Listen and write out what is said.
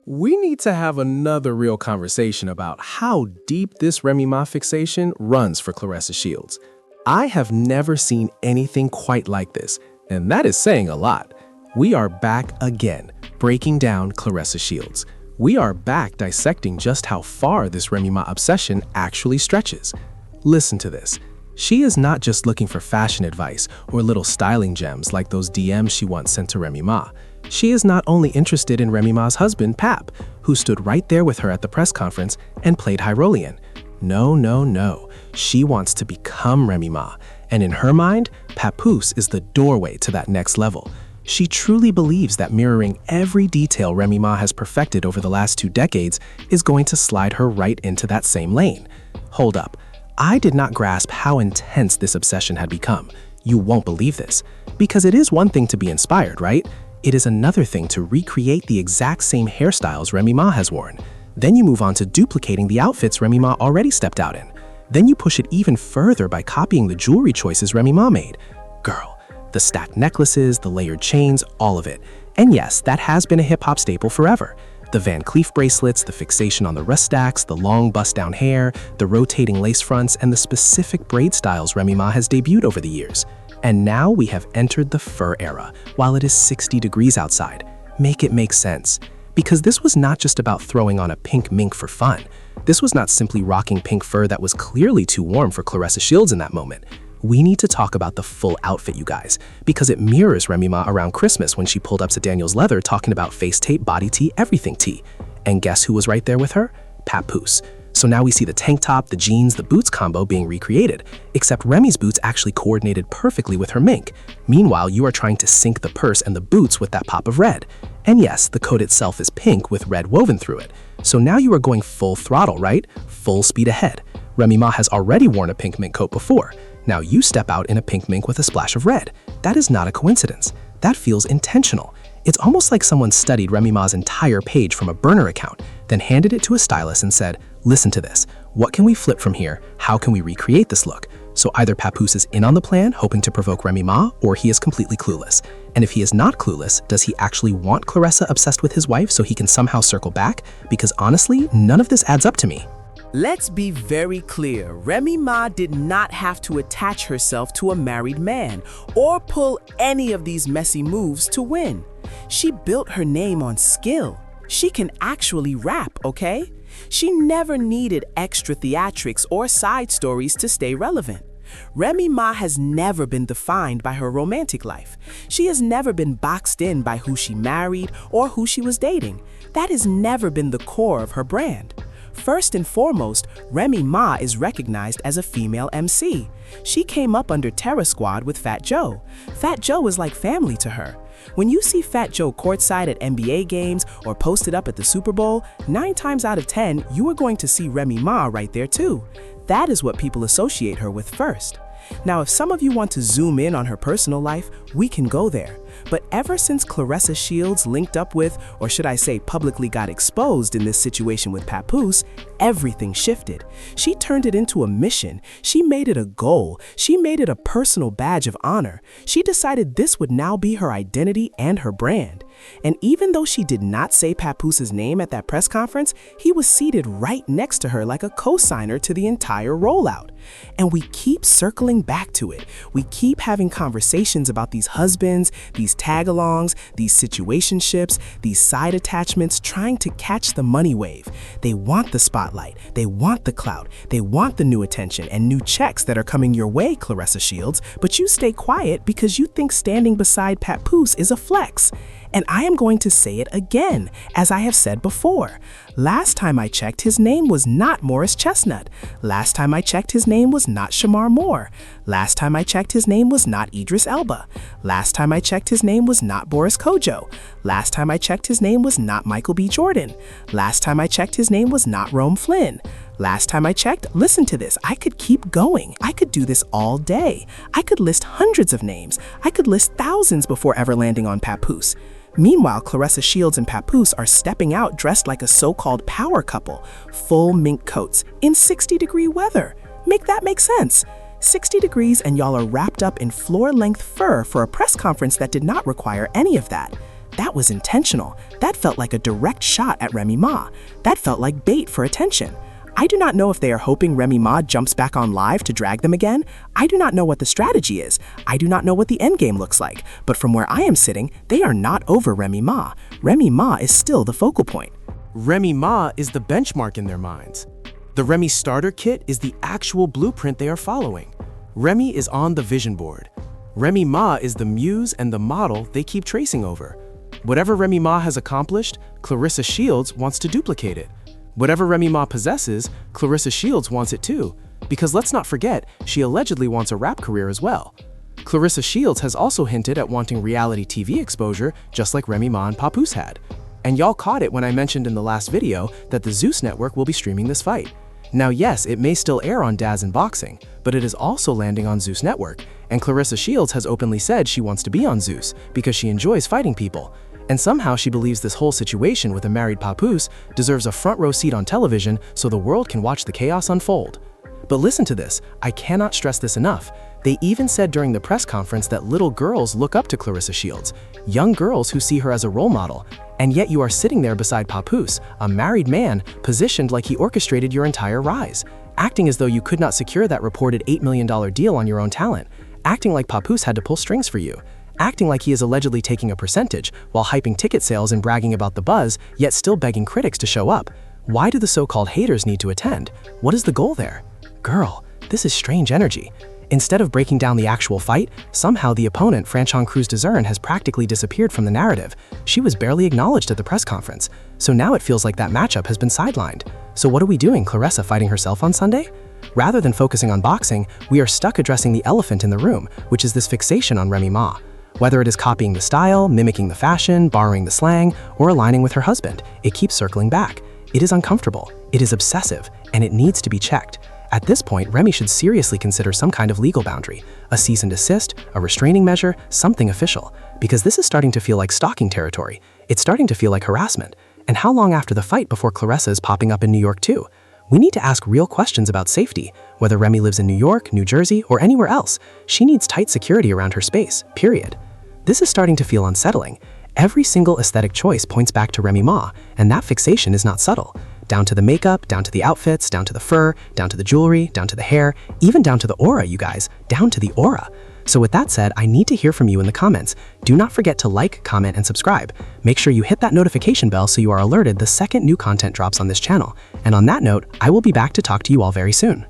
We need to have another real conversation about how deep this Remy Ma fixation runs for Claressa Shields. I have never seen anything quite like this, and that is saying a lot. We are back again, breaking down Claressa Shields. We are back dissecting just how far this Remy Ma obsession actually stretches. Listen to this. She is not just looking for fashion advice or little styling gems like those DMs she once sent to Remy Ma. She is not only interested in Remy Ma's husband, Pap, who stood right there with her at the press conference and played Hyrolian. No. She wants to become Remy Ma, and in her mind, Papoose is the doorway to that next level. She truly believes that mirroring every detail Remy Ma has perfected over the last 2 decades is going to slide her right into that same lane. Hold up. I did not grasp how intense this obsession had become. You won't believe this. Because it is one thing to be inspired, right? It is another thing to recreate the exact same hairstyles Remy Ma has worn. Then you move on to duplicating the outfits Remy Ma already stepped out in. Then you push it even further by copying the jewelry choices Remy Ma made. Girl, the stacked necklaces, the layered chains, all of it. And yes, that has been a hip-hop staple forever. The Van Cleef bracelets, the fixation on the wrist stacks, the long bust-down hair, the rotating lace fronts, and the specific braid styles Remy Ma has debuted over the years. And now we have entered the fur era, while it is 60 degrees outside. Make it make sense. Because this was not just about throwing on a pink mink for fun. This was not simply rocking pink fur that was clearly too warm for Claressa Shields in that moment. We need to talk about the full outfit, you guys, because it mirrors Remy Ma around Christmas when she pulled up to Daniel's leather talking about face tape, body tee, everything tee. And guess who was right there with her? Papoose. So now we see the tank top, the jeans, the boots combo being recreated, except Remy's boots actually coordinated perfectly with her mink. Meanwhile, you are trying to sync the purse and the boots with that pop of red. And yes, the coat itself is pink with red woven through it. So now you are going full throttle, right? Full speed ahead. Remy Ma has already worn a pink mink coat before. Now you step out in a pink mink with a splash of red. That is not a coincidence. That feels intentional. It's almost like someone studied Remy Ma's entire page from a burner account, then handed it to a stylist and said, listen to this. What can we flip from here? How can we recreate this look? So either Papoose is in on the plan, hoping to provoke Remy Ma, or he is completely clueless. And if he is not clueless, does he actually want Claressa obsessed with his wife so he can somehow circle back? Because honestly, none of this adds up to me. Let's be very clear. Remy Ma did not have to attach herself to a married man or pull any of these messy moves to win. She built her name on skill. She can actually rap, okay? She never needed extra theatrics or side stories to stay relevant. Remy Ma has never been defined by her romantic life. She has never been boxed in by who she married or who she was dating. That has never been the core of her brand. First and foremost, Remy Ma is recognized as a female MC. She came up under Terror Squad with Fat Joe. Fat Joe is like family to her. When you see Fat Joe courtside at NBA games or posted up at the Super Bowl, 9 times out of 10, you are going to see Remy Ma right there too. That is what people associate her with first. Now, if some of you want to zoom in on her personal life, we can go there. But ever since Claressa Shields linked up with, or should I say publicly got exposed in this situation with Papoose, everything shifted. She turned it into a mission. She made it a goal. She made it a personal badge of honor. She decided this would now be her identity and her brand. And even though she did not say Papoose's name at that press conference, he was seated right next to her like a co-signer to the entire rollout. And we keep circling back to it. We keep having conversations about these husbands, these tag-alongs, these situationships, these side attachments trying to catch the money wave. They want the spotlight. They want the clout. They want the new attention and new checks that are coming your way, Claressa Shields, but you stay quiet because you think standing beside Papoose is a flex. And I am going to say it again, as I have said before. Last time I checked, his name was not Morris Chestnut. Last time I checked, his name was not Shamar Moore. Last time I checked, his name was not Idris Elba. Last time I checked, his name was not Boris Kojo. Last time I checked, his name was not Michael B. Jordan. Last time I checked, his name was not Rome Flynn. Last time I checked, listen to this, I could keep going. I could do this all day. I could list hundreds of names. I could list thousands before ever landing on Papoose. Meanwhile, Claressa Shields and Papoose are stepping out dressed like a so-called power couple, full mink coats, in 60-degree weather. Make that make sense. 60 degrees and y'all are wrapped up in floor-length fur for a press conference that did not require any of that. That was intentional. That felt like a direct shot at Remy Ma. That felt like bait for attention. I do not know if they are hoping Remy Ma jumps back on live to drag them again. I do not know what the strategy is. I do not know what the endgame looks like. But from where I am sitting, they are not over Remy Ma. Remy Ma is still the focal point. Remy Ma is the benchmark in their minds. The Remy starter kit is the actual blueprint they are following. Remy is on the vision board. Remy Ma is the muse and the model they keep tracing over. Whatever Remy Ma has accomplished, Claressa Shields wants to duplicate it. Whatever Remy Ma possesses, Claressa Shields wants it too. Because let's not forget, she allegedly wants a rap career as well. Claressa Shields has also hinted at wanting reality TV exposure, just like Remy Ma and Papoose had. And y'all caught it when I mentioned in the last video that the Zeus network will be streaming this fight. Now yes, it may still air on Daz and Boxing, but it is also landing on Zeus network, and Claressa Shields has openly said she wants to be on Zeus because she enjoys fighting people. And somehow she believes this whole situation with a married Papoose deserves a front row seat on television so the world can watch the chaos unfold. But listen to this, I cannot stress this enough. They even said during the press conference that little girls look up to Claressa Shields, young girls who see her as a role model. And yet you are sitting there beside Papoose, a married man, positioned like he orchestrated your entire rise, acting as though you could not secure that reported $8 million deal on your own talent, acting like Papoose had to pull strings for you, acting like he is allegedly taking a percentage while hyping ticket sales and bragging about the buzz, yet still begging critics to show up. Why do the so-called haters need to attend? What is the goal there? Girl, this is strange energy. Instead of breaking down the actual fight, somehow the opponent, Franchon Cruz Dezern, has practically disappeared from the narrative. She was barely acknowledged at the press conference. So now it feels like that matchup has been sidelined. So what are we doing, Claressa fighting herself on Sunday? Rather than focusing on boxing, we are stuck addressing the elephant in the room, which is this fixation on Remy Ma. Whether it is copying the style, mimicking the fashion, borrowing the slang, or aligning with her husband, it keeps circling back. It is uncomfortable, it is obsessive, and it needs to be checked. At this point, Remy should seriously consider some kind of legal boundary, a cease and desist, a restraining measure, something official, because this is starting to feel like stalking territory. It's starting to feel like harassment. And how long after the fight before Claressa is popping up in New York too? We need to ask real questions about safety. Whether Remy lives in New York, New Jersey, or anywhere else, she needs tight security around her space, period. This is starting to feel unsettling. Every single aesthetic choice points back to Remy Ma, and that fixation is not subtle. Down to the makeup, down to the outfits, down to the fur, down to the jewelry, down to the hair, even down to the aura, you guys, down to the aura. So with that said, I need to hear from you in the comments. Do not forget to like, comment, and subscribe. Make sure you hit that notification bell so you are alerted the second new content drops on this channel. And on that note, I will be back to talk to you all very soon.